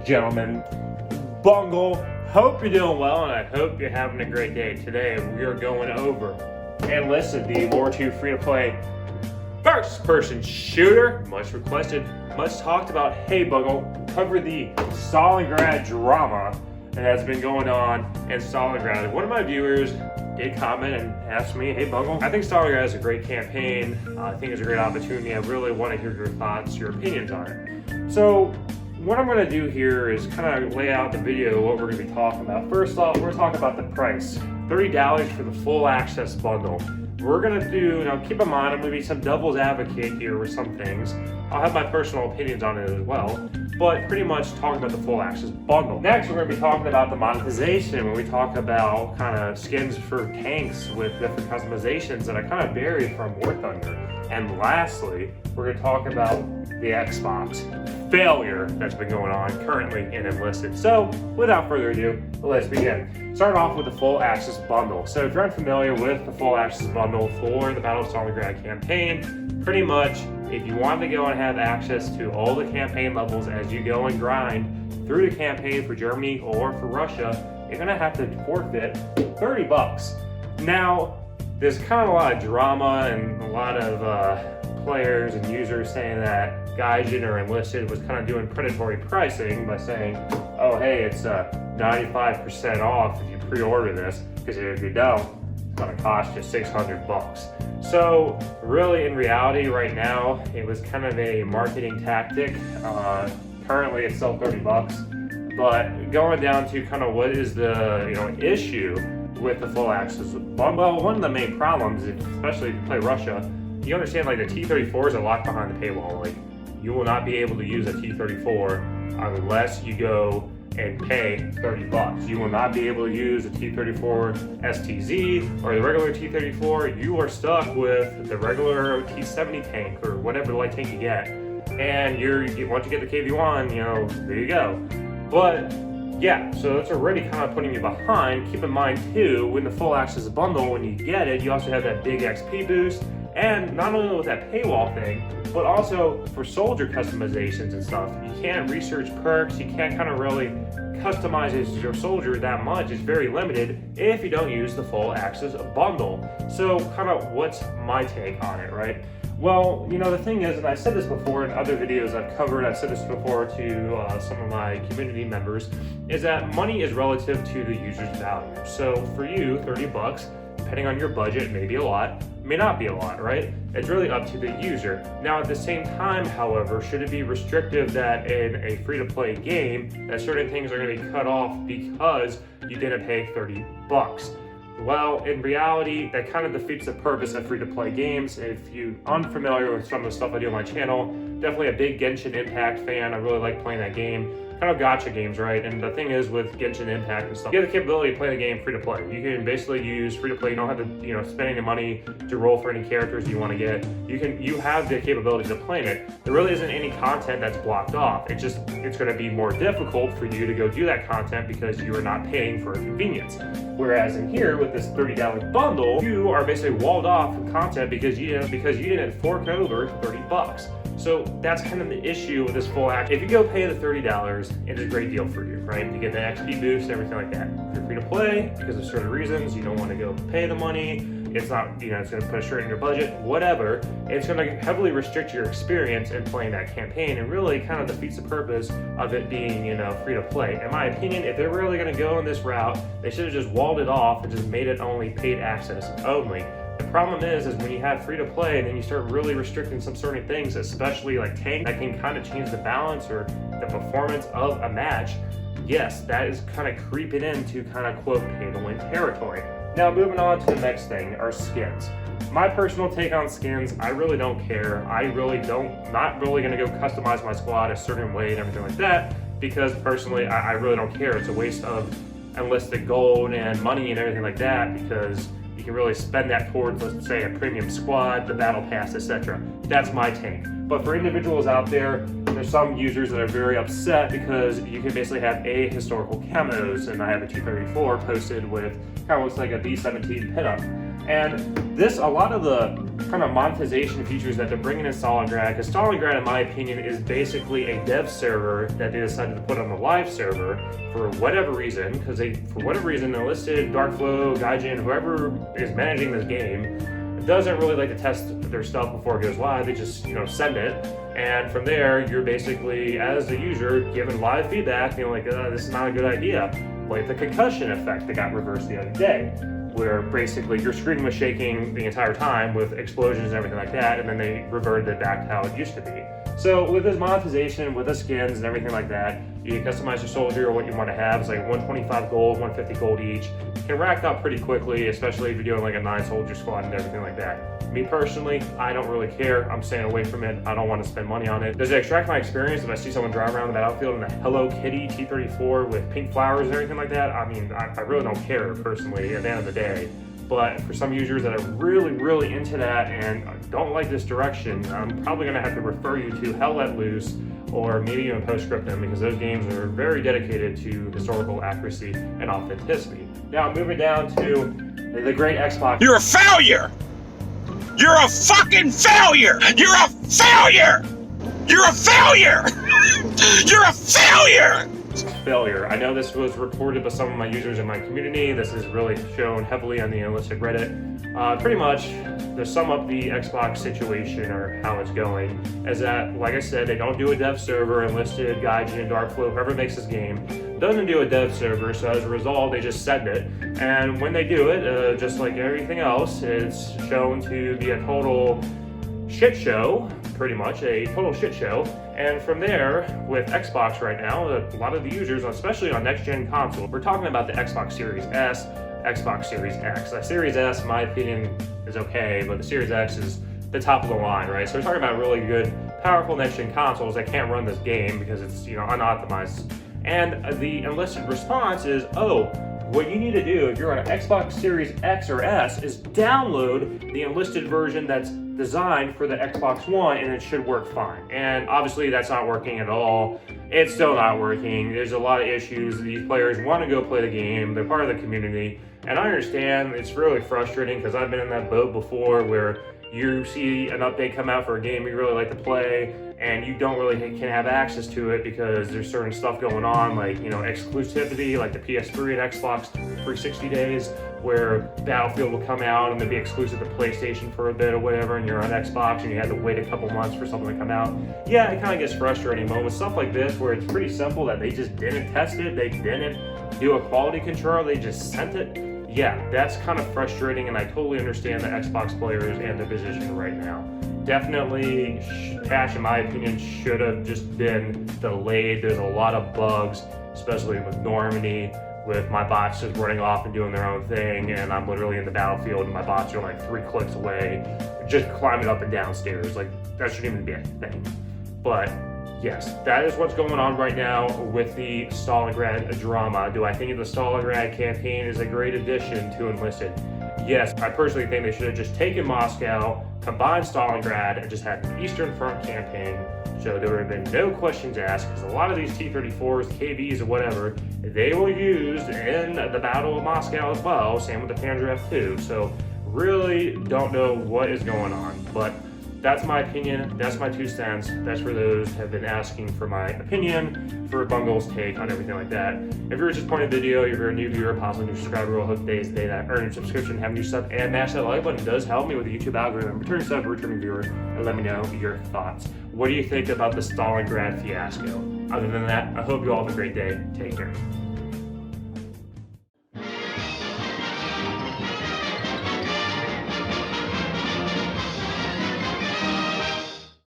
gentlemen, Bungle, hope you're doing well and I hope you're having a great day. Today we are going over Enlisted, the War II free-to-play first-person shooter. Much requested, much talked about. Hey Bungle, cover the Stalingrad drama that has been going on in Stalingrad. One of my viewers did comment and asked me, hey Bungle, I think Stalingrad is a great campaign. I think it's a great opportunity. I really want to hear your thoughts, your opinions on it. So what I'm going to do here is kind of lay out the video what we're going to be talking about. First off, we're talking about the price. $30 for the full access bundle. We're going to do, now keep in mind, I'm going to be some devil's advocate here with some things. I'll have my personal opinions on it as well, but pretty much talking about the full access bundle. Next, we're going to be talking about the monetization when we talk about kind of skins for tanks with different customizations that I kind of buried from War Thunder. And lastly, we're going to talk about the Xbox failure that's been going on currently in Enlisted. So without further ado, let's begin. Start off with the full access bundle. So if you're unfamiliar with the full access bundle for the Battle of Stalingrad campaign, pretty much if you want to go and have access to all the campaign levels as you go and grind through the campaign for Germany or for Russia, you're gonna have to forfeit $30. Now, there's kind of a lot of drama and a lot of players and users saying that Gaijin or Enlisted was kind of doing predatory pricing by saying, oh hey, it's 95% off if you pre-order this, because if you don't, it's gonna cost you $600. So really in reality right now, it was kind of a marketing tactic. Currently it's still $30, but going down to kind of what is the issue with the full access bundle. Well, one of the main problems, especially if you play Russia, you understand like the T-34s are locked behind the paywall. Like you will not be able to use a T-34 unless you go and pay $30. You will not be able to use a T-34 STZ or the regular T-34. You are stuck with the regular T-70 tank or whatever light tank you get. And once you get the KV-1, there you go. But yeah, so it's already kind of putting you behind. Keep in mind too, when the full access bundle, when you get it, you also have that big XP boost. And not only with that paywall thing, but also for soldier customizations and stuff. You can't research perks, you can't kind of really customize your soldier that much. It's very limited if you don't use the full access bundle. So kind of what's my take on it, right? Well, the thing is, and I said this before in other videos I've covered, I've said this before to some of my community members, is that money is relative to the user's value. So for you, $30, depending on your budget, may be a lot, may not be a lot, right? It's really up to the user. Now at the same time, however, should it be restrictive that in a free-to-play game that certain things are going to be cut off because you didn't pay $30? Well, in reality, that kind of defeats the purpose of free-to-play games. If you're unfamiliar with some of the stuff I do on my channel, definitely a big Genshin Impact fan. I really like playing that game. Kind of gacha games, right? And the thing is with Genshin Impact and stuff, you have the capability to play the game free-to-play. You can basically use free-to-play. You don't have to, spend any money to roll for any characters you want to get. You have the capability to play it. There really isn't any content that's blocked off. It's going to be more difficult for you to go do that content because you are not paying for convenience. Whereas in here with this $30 bundle, you are basically walled off from content because you didn't fork over $30. So that's kind of the issue with this full act. If you go pay the $30, it's a great deal for you, right? You get the XP boost, everything like that. If you're free to play, because of certain reasons, you don't want to go pay the money, it's not, it's going to put a shirt in your budget, whatever, it's going to heavily restrict your experience in playing that campaign and really kind of defeats the purpose of it being, free to play. In my opinion, if they're really going to go in this route, they should have just walled it off and just made it only paid access only. The problem is when you have free to play and then you start really restricting some certain things, especially like tank, that can kind of change the balance or the performance of a match. Yes, that is kind of creeping into kind of quote pay to win territory. Now moving on to the next thing, are skins. My personal take on skins, I really don't care. Not really gonna go customize my squad a certain way and everything like that, because personally, I really don't care. It's a waste of enlisted gold and money and everything like that, because you can really spend that towards, let's say, a premium squad, the battle pass, etc. That's my take. But for individuals out there, there's some users that are very upset because you can basically have Ahistorical camos, and I have a T-34 posted with kind of looks like a B-17 pinup. And a lot of the kind of monetization features that they're bringing in Stalingrad, because Stalingrad, in my opinion, is basically a dev server that they decided to put on the live server for whatever reason, because for whatever reason, Enlisted, Darkflow, Gaijin, whoever is managing this game, doesn't really like to test their stuff before it goes live. They just, send it. And from there, you're basically, as the user, given live feedback, like, this is not a good idea. Like the concussion effect that got reversed the other day, where basically your screen was shaking the entire time with explosions and everything like that, and then they reverted it back to how it used to be. So with this monetization, with the skins and everything like that, you can customize your soldier or what you want to have. It's like 125 gold, 150 gold each. It can rack up pretty quickly, especially if you're doing like a 9-soldier squad and everything like that. Me personally, I don't really care. I'm staying away from it. I don't want to spend money on it. Does it extract my experience if I see someone drive around the battlefield in a Hello Kitty T-34 with pink flowers and everything like that? I mean, I really don't care personally at the end of the day. But for some users that are really, really into that and don't like this direction, I'm probably going to have to refer you to Hell Let Loose or maybe even Postscriptum, because those games are very dedicated to historical accuracy and authenticity. Now, moving down to the great Xbox. You're a failure! You're a fucking failure! You're a failure! You're a failure! You're a failure! Failure. I know this was reported by some of my users in my community. This is really shown heavily on the Enlisted Reddit. Pretty much, to sum up the Xbox situation or how it's going, is that, like I said, they don't do a dev server. Enlisted, Gaijin, Darkflow, whoever makes this game, doesn't do a dev server, so as a result, they just send it. And when they do it, just like everything else, it's shown to be a total shit show, pretty much a total shit show. And from there, with Xbox right now, a lot of the users, especially on next-gen console, we're talking about the Xbox Series S, Xbox Series X. The Series S, in my opinion, is okay, but the Series X is the top of the line, right? So we're talking about really good, powerful next-gen consoles that can't run this game because it's, unoptimized. And the Enlisted response is, what you need to do if you're on an Xbox Series X or S is download the Enlisted version that's designed for the Xbox One, and it should work fine. And obviously that's not working at all. It's still not working. There's a lot of issues. These players want to go play the game. They're part of the community. And I understand it's really frustrating because I've been in that boat before where you see an update come out for a game you really like to play, and you don't really can have access to it because there's certain stuff going on, like, exclusivity, like the PS3 and Xbox 360 days, where Battlefield will come out and they'll be exclusive to PlayStation for a bit or whatever, and you're on Xbox and you had to wait a couple months for something to come out. Yeah, it kind of gets frustrating, but with stuff like this where it's pretty simple that they just didn't test it, they didn't do a quality control, they just sent it. Yeah, that's kind of frustrating, and I totally understand the Xbox players and their position right now. Definitely, patch, in my opinion, should have just been delayed. There's a lot of bugs, especially with Normandy, with my bots just running off and doing their own thing, and I'm literally in the battlefield and my bots are like 3 clicks away, just climbing up and down stairs. Like, that shouldn't even be a thing. But yes, that is what's going on right now with the Stalingrad drama. Do I think the Stalingrad campaign is a great addition to Enlisted? Yes, I personally think they should have just taken Moscow, combined Stalingrad, and just had an Eastern Front campaign, so there would have been no questions asked, because a lot of these T-34s, KVs, or whatever, they were used in the Battle of Moscow as well, same with the Panzer F2, so really don't know what is going on, but that's my opinion, that's my 2 cents, that's for those who have been asking for my opinion, for Bungle's take on everything like that. If you're just pointing a video, if you're a new viewer, possibly a new subscriber, I hope today's the day that earn a subscription, have a new sub, and mash that like button. It does help me with the YouTube algorithm. Returning sub, returning viewer, and let me know your thoughts. What do you think about the Stalingrad fiasco? Other than that, I hope you all have a great day. Take care.